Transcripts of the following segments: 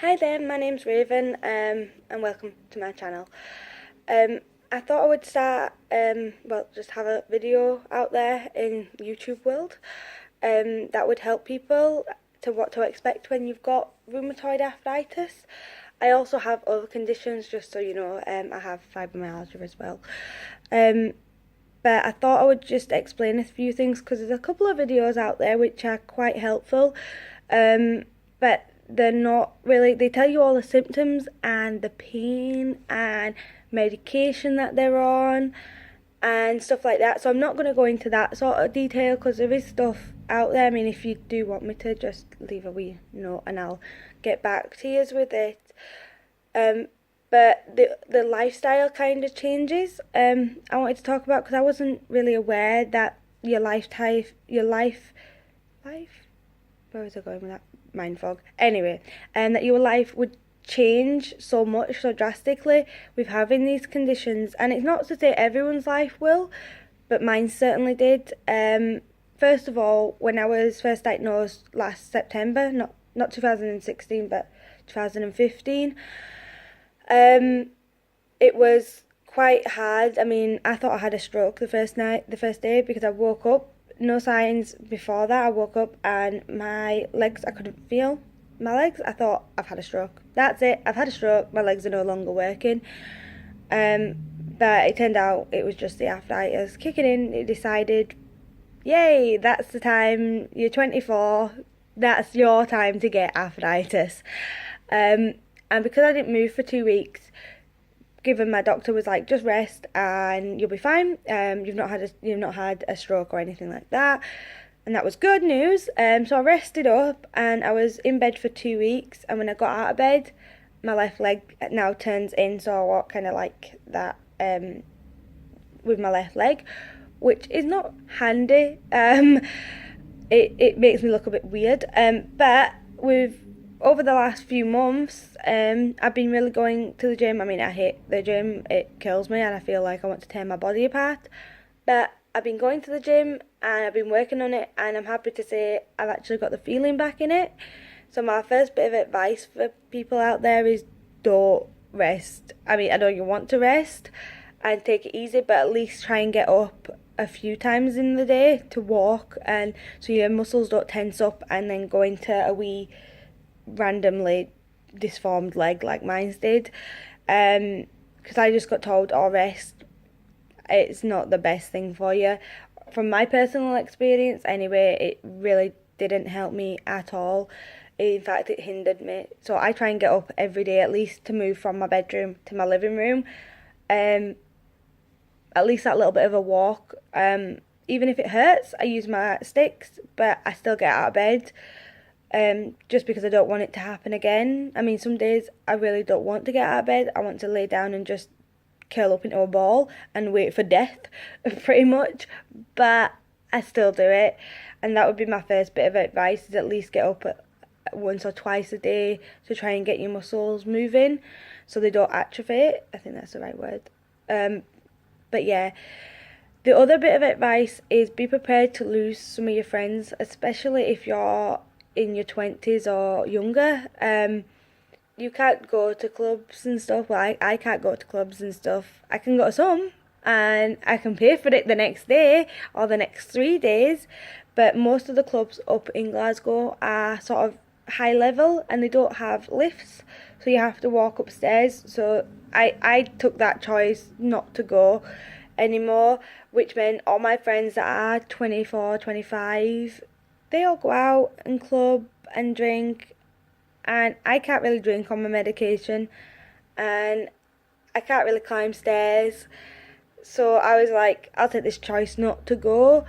Hi there, my name's Raven, and welcome to my channel. I thought I would start, just have a video out there in YouTube world, that would help people to what to expect when you've got rheumatoid arthritis. I also have other conditions, just so you know. I have fibromyalgia as well. But I thought I would just explain a few things because there's a couple of videos out there which are quite helpful, but they're not really, they tell you all the symptoms and the pain and medication that they're on and stuff like that. So I'm not going to go into that sort of detail because there is stuff out there. I mean, if you do want me to, just leave a wee note and I'll get back to you with it. But the lifestyle kind of changes I wanted to talk about because I wasn't really aware that where was I going with that? Mind fog. Anyway, that your life would change so much, so drastically with having these conditions. And it's not to say everyone's life will, but mine certainly did. First of all, when I was first diagnosed last September, not 2016, but 2015, it was quite hard. I mean, I thought I had a stroke the first day because I woke up. No signs before that. I woke up and my legs, I couldn't feel my legs. I thought, I've had a stroke. That's it, I've had a stroke, my legs are no longer working. But it turned out it was just the arthritis kicking in. It decided, yay, that's the time, you're 24, that's your time to get arthritis. And because I didn't move for 2 weeks, given my doctor was like, just rest and you'll be fine. You've not had a stroke or anything like that, and that was good news. So I rested up and I was in bed for 2 weeks. And when I got out of bed, my left leg now turns in, so I walk kind of like that with my left leg, which is not handy. It makes me look a bit weird. But over the last few months, I've been really going to the gym. I mean, I hate the gym. It kills me and I feel like I want to tear my body apart. But I've been going to the gym and I've been working on it, and I'm happy to say I've actually got the feeling back in it. So my first bit of advice for people out there is don't rest. I mean, I know you want to rest and take it easy, but at least try and get up a few times in the day to walk, and so your muscles don't tense up and then go into a wee randomly disformed leg like mine did. Because I just got told, oh, rest, it's not the best thing for you. From my personal experience anyway, it really didn't help me at all. In fact, it hindered me. So I try and get up every day at least to move from my bedroom to my living room. At least that little bit of a walk. Even if it hurts, I use my sticks, but I still get out of bed. Just because I don't want it to happen again. I mean, some days I really don't want to get out of bed. I want to lay down and just curl up into a ball and wait for death, pretty much. But I still do it. And that would be my first bit of advice, is at least get up once or twice a day to try and get your muscles moving so they don't atrophy. I think that's the right word. But yeah. The other bit of advice is be prepared to lose some of your friends, especially if you're in your 20s or younger. You can't go to clubs and stuff. Well, I can't go to clubs and stuff. I can go to some and I can pay for it the next day or the next 3 days, but most of the clubs up in Glasgow are sort of high level and they don't have lifts, so you have to walk upstairs. So I took that choice not to go anymore, which meant all my friends that are 24, 25, they all go out and club and drink, and I can't really drink on my medication, and I can't really climb stairs. So I was like, I'll take this choice not to go.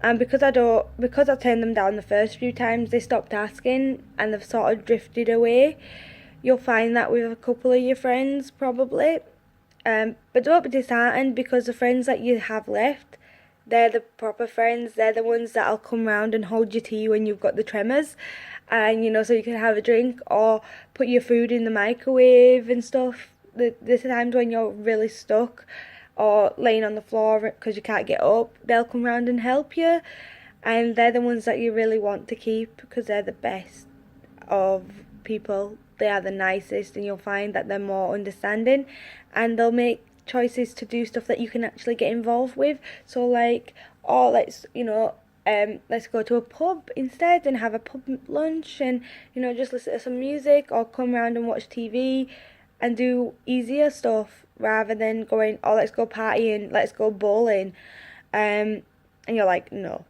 And because I turned them down the first few times, they stopped asking and they've sort of drifted away. You'll find that with a couple of your friends probably. But don't be disheartened, because the friends that you have left, they're the proper friends. They're the ones that'll come round and hold your tea when you've got the tremors, and so you can have a drink or put your food in the microwave and stuff. There's times when you're really stuck or laying on the floor because you can't get up, they'll come round and help you, and they're the ones that you really want to keep because they're the best of people, they are the nicest, and you'll find that they're more understanding, and they'll make choices to do stuff that you can actually get involved with. So like, oh, let's go to a pub instead and have a pub lunch, and just listen to some music, or come around and watch TV and do easier stuff rather than going, oh, let's go partying, let's go bowling, and you're like, no.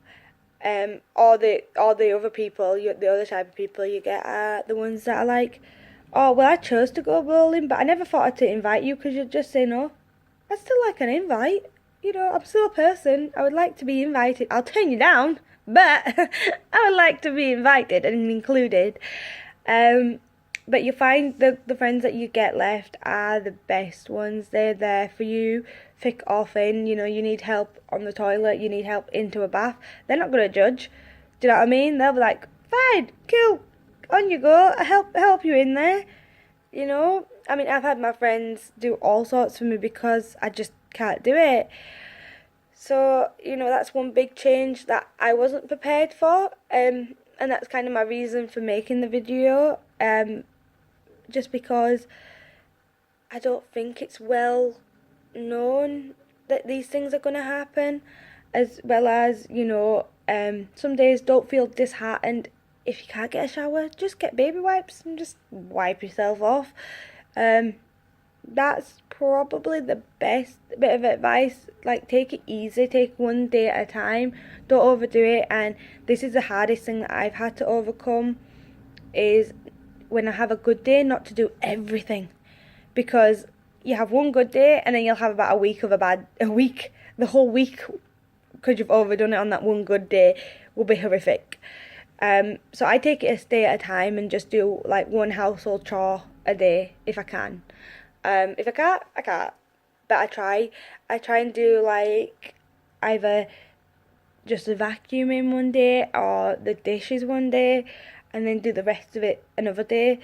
Or the other people, the other type of people you get are the ones that are like, oh, well, I chose to go bowling, but I never thought I'd to invite you, because you'd just say no. I'd still like an invite. I'm still a person. I would like to be invited. I'll turn you down, but I would like to be invited and included. But you find the friends that you get left are the best ones. They're there for you thick or thin. You need help on the toilet, you need help into a bath. They're not going to judge. Do you know what I mean? They'll be like, fine, cool, on you go, I'll help you in there. I mean, I've had my friends do all sorts for me because I just can't do it. So, that's one big change that I wasn't prepared for. And that's kind of my reason for making the video. Just because I don't think it's well known that these things are going to happen, as well as, some days don't feel disheartened. If you can't get a shower, just get baby wipes and just wipe yourself off. That's probably the best bit of advice. Like, take it easy, take one day at a time, don't overdo it. And this is the hardest thing that I've had to overcome, is when I have a good day, not to do everything, because you have one good day and then you'll have about the whole week, because you've overdone it on that one good day, will be horrific. So I take it a day at a time and just do like one household chore a day if I can. If I can't, I can't. But I try and do like either just the vacuuming one day or the dishes one day, and then do the rest of it another day.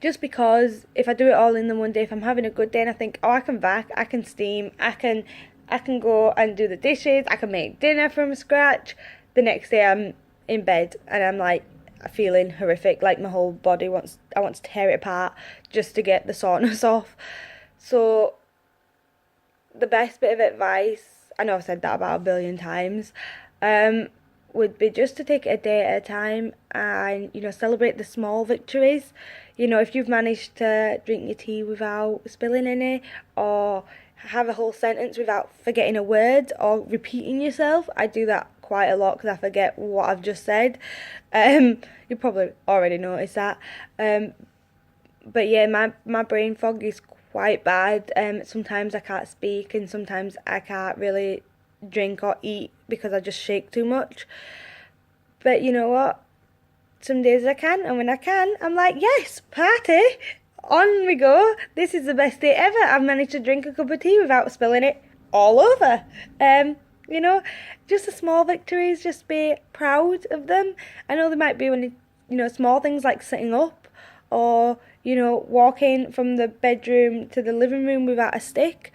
Just because if I do it all in the one day, if I'm having a good day and I think, oh, I can vac, I can steam, I can go and do the dishes, I can make dinner from scratch, the next day I'm in bed and I'm like feeling horrific, like my whole body I want to tear it apart just to get the soreness off. So the best bit of advice, I know I've said that about a billion times, would be just to take it a day at a time and, celebrate the small victories. If you've managed to drink your tea without spilling any, or have a whole sentence without forgetting a word or repeating yourself. I do that quite a lot because I forget what I've just said. You probably already noticed that. But yeah, my brain fog is quite bad. Sometimes I can't speak, and sometimes I can't really drink or eat because I just shake too much. But you know what? Some days I can, and when I can, I'm like, yes, party! On we go. This is the best day ever. I've managed to drink a cup of tea without spilling it all over. Just the small victories, just be proud of them. I know there might be when small things like sitting up, or walking from the bedroom to the living room without a stick.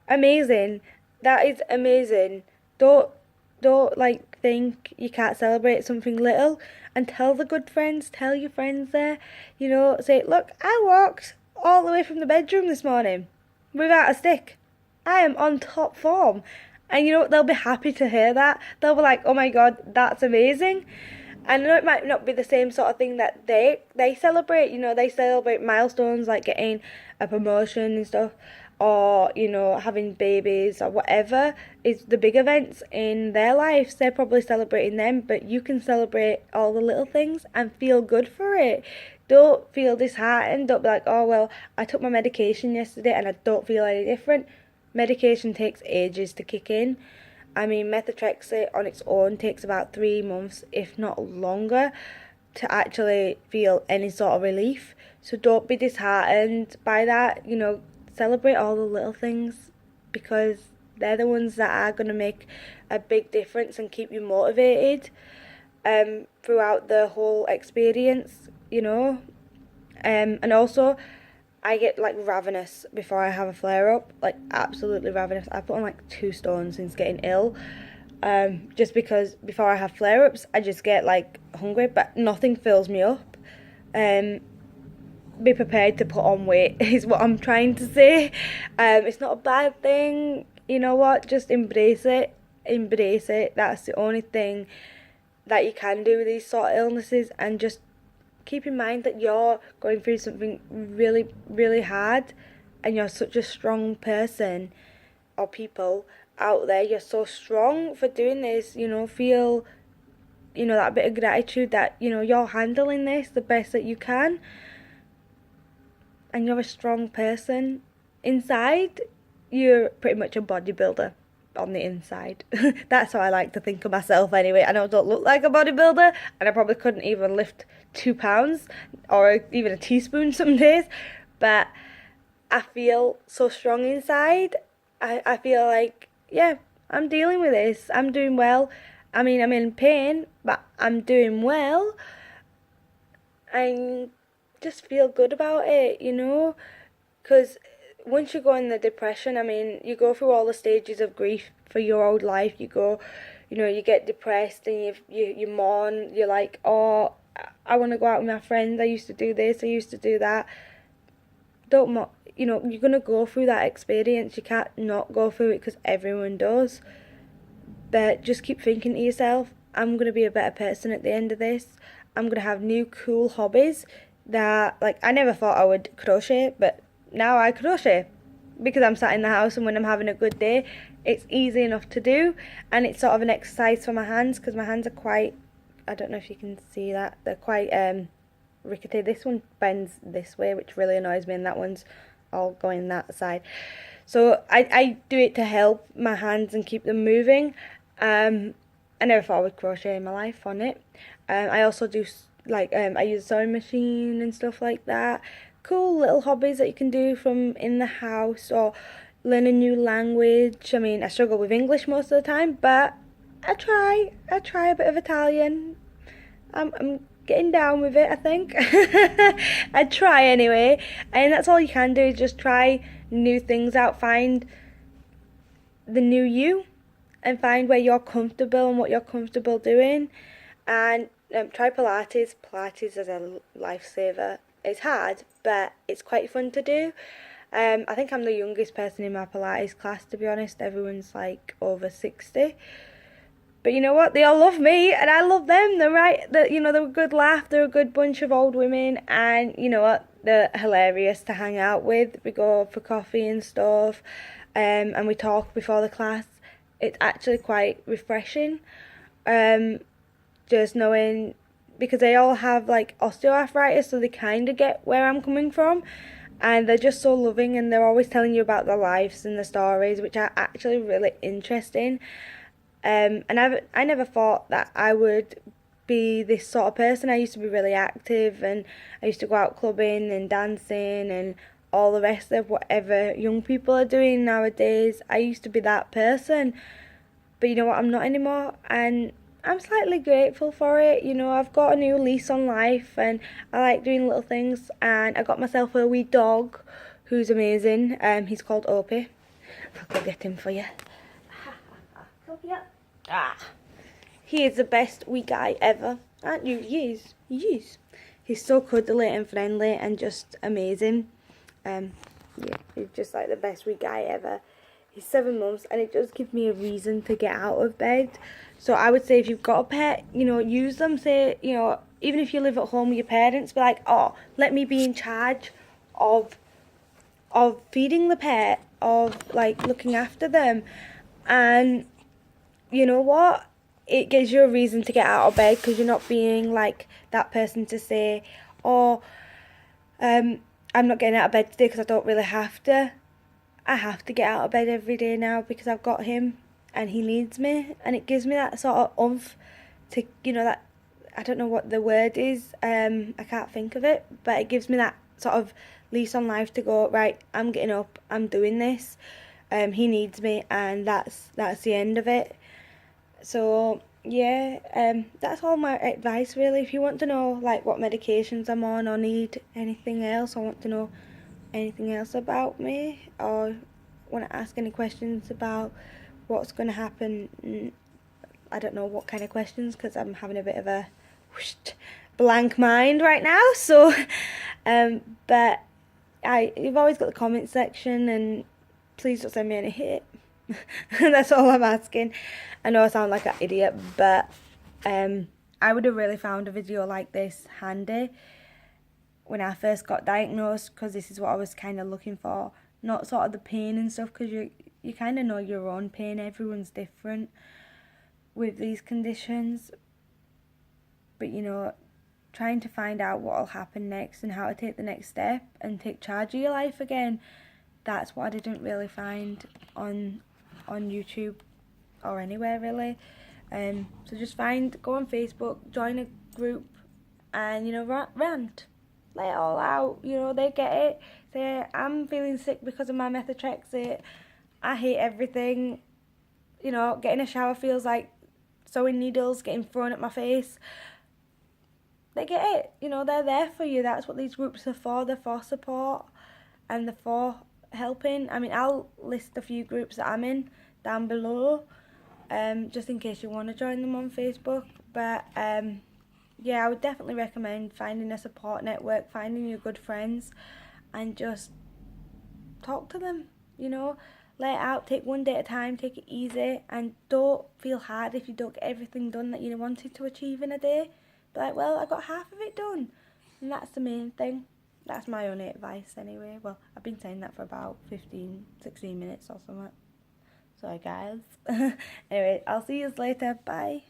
Amazing. That is amazing. Don't think you can't celebrate something little, and tell the good friends, tell your friends there, say, look, I walked all the way from the bedroom this morning without a stick. I am on top form. And they'll be happy to hear that. They'll be like, oh my God, that's amazing. And I know it might not be the same sort of thing that they celebrate. They celebrate milestones like getting a promotion and stuff, or having babies, or whatever is the big events in their lives. They're probably celebrating them, but you can celebrate all the little things and feel good for it. Don't feel disheartened. Don't be like, oh well, I took my medication yesterday and I don't feel any different. Medication takes ages to kick in. I mean, methotrexate on its own takes about 3 months, if not longer, to actually feel any sort of relief. So don't be disheartened by that. Celebrate all the little things, because they're the ones that are going to make a big difference and keep you motivated throughout the whole experience, and also I get like ravenous before I have a flare up, like absolutely ravenous. I put on like 2 stones since getting ill, just because before I have flare ups I just get like hungry, but nothing fills me up. be prepared to put on weight is what I'm trying to say. It's not a bad thing, you know what, just embrace it. That's the only thing that you can do with these sort of illnesses, and just keep in mind that you're going through something really, really hard, and you're such a strong person, or people out there, you're so strong for doing this, feel, that bit of gratitude that, you're handling this the best that you can, and you're a strong person. Inside, you're pretty much a bodybuilder on the inside. That's how I like to think of myself anyway. I know I don't look like a bodybuilder, and I probably couldn't even lift 2 pounds or even a teaspoon some days, but I feel so strong inside. I feel like, yeah, I'm dealing with this. I'm doing well. I mean, I'm in pain, but I'm doing well. And just feel good about it, because once you go in the depression, I mean, you go through all the stages of grief for your old life. You go, you get depressed, and you mourn. You're like, oh, I want to go out with my friends. I used to do this. I used to do that. You're going to go through that experience. You can't not go through it, because everyone does. But just keep thinking to yourself, I'm going to be a better person at the end of this. I'm going to have new cool hobbies that, like, I never thought I would crochet, but now I crochet because I'm sat in the house, and when I'm having a good day, it's easy enough to do, and it's sort of an exercise for my hands, because my hands are quite, I don't know if you can see that, they're quite rickety. This one bends this way, which really annoys me, and that one's all going that side. So I do it to help my hands and keep them moving. I never thought I would crochet in my life on it. I also do, like, I use a sewing machine and stuff like that. Cool little hobbies that you can do from in the house, or learn a new language. I mean, I struggle with English most of the time, but I try a bit of Italian. I'm getting down with it, I think. I try anyway, and that's all you can do, is just try new things out, find the new you, and find where you're comfortable and what you're comfortable doing, and try Pilates. Pilates is a lifesaver. It's hard, but it's quite fun to do. I think I'm the youngest person in my Pilates class, to be honest. Everyone's like over 60. But you know what? They all love me, and I love them. They're a good laugh. They're a good bunch of old women, and you know what? They're hilarious to hang out with. We go for coffee and stuff, and we talk before the class. It's actually quite refreshing, just knowing, because they all have like osteoarthritis, so they kind of get where I'm coming from, and they're just so loving, and they're always telling you about their lives and their stories, which are actually really interesting. And I never thought that I would be this sort of person. I used to be really active, and I used to go out clubbing and dancing and all the rest of whatever young people are doing nowadays. I used to be that person, but you know what, I'm not anymore, and I'm slightly grateful for it. I've got a new lease on life, and I like doing little things, and I got myself a wee dog who's amazing. He's called Opie. I'll go get him for you. He is the best wee guy ever, aren't you? He is. He's so cuddly and friendly and just amazing. Yeah, he's just like the best wee guy ever. He's 7 months, and it does give me a reason to get out of bed. So I would say, if you've got a pet, use them. Say, even if you live at home with your parents, be like, oh, let me be in charge of feeding the pet, of like looking after them. And you know what? It gives you a reason to get out of bed, because you're not being like that person to say, oh, I'm not getting out of bed today because I don't really have to. I have to get out of bed every day now because I've got him and he needs me, and it gives me that sort of oomph to, that, I don't know what the word is, I can't think of it, but it gives me that sort of lease on life to go, right, I'm getting up, I'm doing this, he needs me, and that's the end of it. So yeah, that's all my advice really. If you want to know like what medications I'm on, or need anything else, or want to know anything else about me, or want to ask any questions about what's going to happen, I don't know what kind of questions, because I'm having a bit of a blank mind right now. So, but you've always got the comment section, and please don't send me any hate. That's all I'm asking. I know I sound like an idiot, but I would have really found a video like this handy when I first got diagnosed, because this is what I was kind of looking for. Not sort of the pain and stuff, because you kind of know your own pain. Everyone's different with these conditions. But, you know, trying to find out what will happen next and how to take the next step and take charge of your life again. That's what I didn't really find on YouTube or anywhere really. So just go on Facebook, join a group, and, you know, rant. Let it all out. You know, they get it. Say, I'm feeling sick because of my methotrexate. I hate everything. You know, getting a shower feels like sewing needles getting thrown at my face. They get it. You know, they're there for you. That's what these groups are for. They're for support and they're for helping. I mean, I'll list a few groups that I'm in down below, just in case you want to join them on Facebook. But yeah, I would definitely recommend finding a support network, finding your good friends, and just talk to them. You know, let it out, take one day at a time, take it easy, and don't feel hard if you don't get everything done that you wanted to achieve in a day. Be like, well, I got half of it done, and that's the main thing. That's my only advice anyway. Well, I've been saying that for about 15-16 minutes or something. Sorry guys. Anyway, I'll see you later. Bye.